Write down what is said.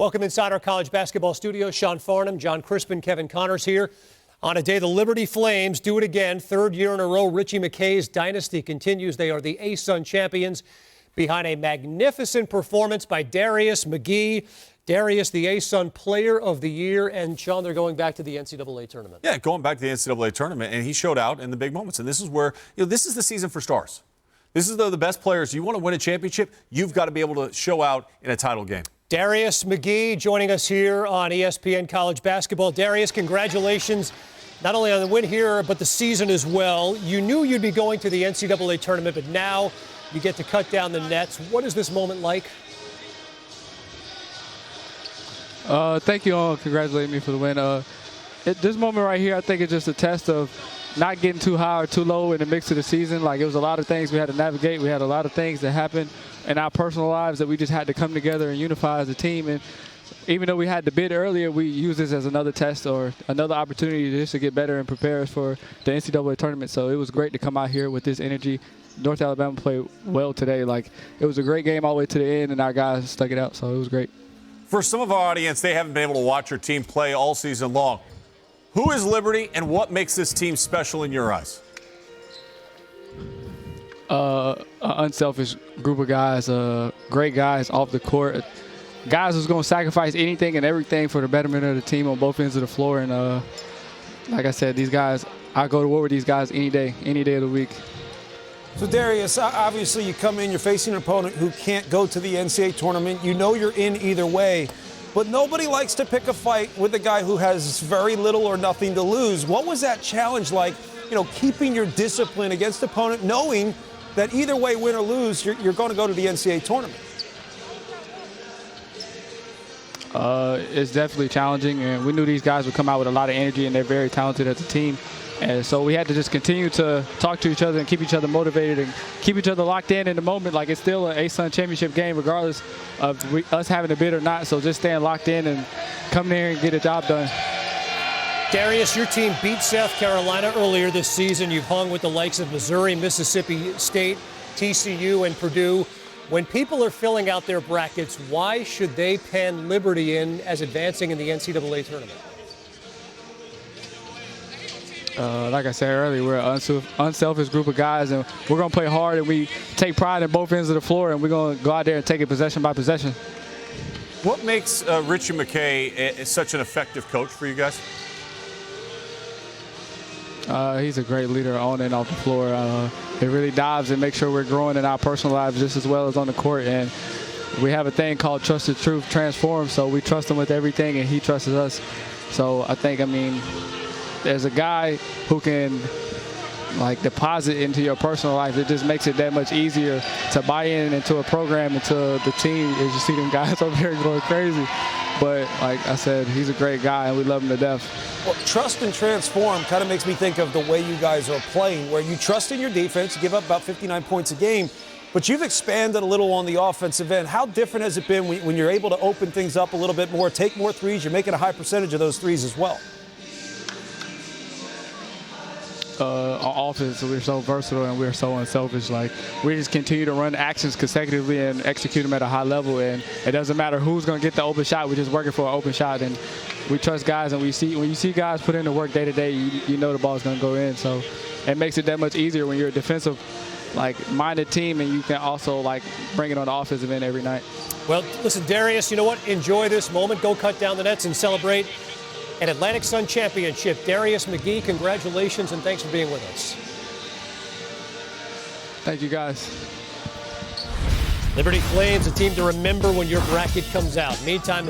Welcome inside our college basketball studio. Sean Farnham, John Crispin, Kevin Connors here. On a day the Liberty Flames do it again. Third year in a row, Richie McKay's dynasty continues. They are the ASUN champions behind a magnificent performance by Darius McGhee. Darius, the ASUN Player of the Year. And, Sean, they're going back to the NCAA tournament. Yeah, going back to the NCAA tournament, and he showed out in the big moments. And this is where, this is the season for stars. This is the best players. You want to win a championship, you've got to be able to show out in a title game. Darius McGhee joining us here on ESPN College Basketball. Darius, congratulations not only on the win here, but the season as well. You knew you'd be going to the NCAA tournament, but now you get to cut down the nets. What is this moment like? Thank you all for congratulating me for the win. This moment right here, I think, is just a test of not getting too high or too low in the mix of the season. Like, it was a lot of things we had to navigate. We had a lot of things that happened in our personal lives that we just had to come together and unify as a team. And even though we had the bid earlier, we used this as another test or another opportunity just to get better and prepare us for the NCAA tournament. So it was great to come out here with this energy. North Alabama played well today. Like, it was a great game all the way to the end, and our guys stuck it out, so it was great. For some of our audience, they haven't been able to watch your team play all season long. Who is Liberty, and what makes this team special in your eyes? An unselfish group of guys, great guys off the court. Guys who's going to sacrifice anything and everything for the betterment of the team on both ends of the floor. And like I said, these guys, I go to war with thee guys any day of the week. So, Darius, obviously you come in, you're facing an opponent who can't go to the NCAA tournament. You know you're in either way. But nobody likes to pick a fight with a guy who has very little or nothing to lose. What was that challenge like, keeping your discipline against the opponent, knowing that either way, win or lose, you're going to go to the NCAA tournament? It's definitely challenging, and we knew these guys would come out with a lot of energy, and they're very talented as a team. And so we had to just continue to talk to each other and keep each other motivated and keep each other locked in the moment. Like, it's still an ASUN championship game regardless of us having a bid or not. So just staying locked in and coming there and get a job done. Darius, your team beat South Carolina earlier this season. You've hung with the likes of Missouri, Mississippi State, TCU, and Purdue. When people are filling out their brackets, why should they pen Liberty in as advancing in the NCAA tournament? Like I said earlier, we're an unselfish group of guys, and we're going to play hard, and we take pride in both ends of the floor, and we're going to go out there and take it possession by possession. What makes Richie McKay such an effective coach for you guys? He's a great leader on and off the floor. He really dives and makes sure we're growing in our personal lives just as well as on the court. And we have a thing called Trust the Truth Transform, so we trust him with everything, and he trusts us. So I think, there's a guy who can deposit into your personal life. It just makes it that much easier to buy into a program, into the team. As you see them guys over here going crazy. But like I said, he's a great guy, and we love him to death. Well, trust and transform kind of makes me think of the way you guys are playing, where you trust in your defense, you give up about 59 points a game, but you've expanded a little on the offensive end. How different has it been when you're able to open things up a little bit more, take more threes? You're making a high percentage of those threes as well. On offense, we're so versatile and we're so unselfish. Like, we just continue to run actions consecutively and execute them at a high level, and it doesn't matter who's going to get the open shot. We're just working for an open shot, and we trust guys. And when you see guys put in the work day to day, you know the ball's going to go in. So it makes it that much easier when you're a defensive minded team, and you can also bring it on the offensive end every night. Well, listen, Darius, you know what? Enjoy this moment. Go cut down the nets and celebrate an Atlantic Sun championship. Darius McGhee, congratulations, and thanks for being with us. Thank you, guys. Liberty Flames, a team to remember when your bracket comes out. Meantime,